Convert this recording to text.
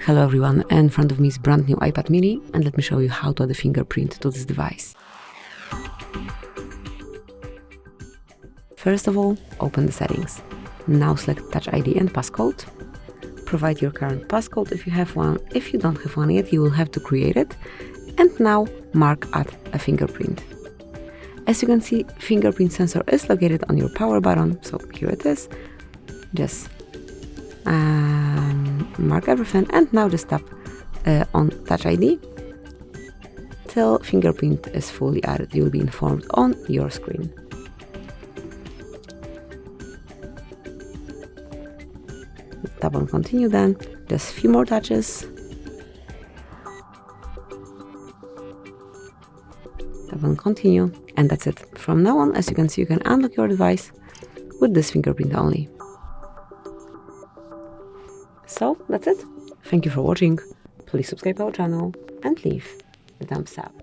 Hello everyone, in front of me is brand new iPad mini, and let me show you how to add a fingerprint to this device. First of all, open the settings. Now select Touch ID and passcode. Provide your current passcode if you have one. If you don't have one yet, you will have to create it. And now mark Add a fingerprint. As you can see, fingerprint sensor is located on your power button, so here it is. Just mark everything, and now just tap on Touch ID till fingerprint is fully added. You will be informed on your screen. Tap on Continue then, just a few more touches. Tap on Continue, and that's it. From now on, as you can see, you can unlock your device with this fingerprint only. So that's it. Thank you for watching. Please subscribe our channel and leave a thumbs up.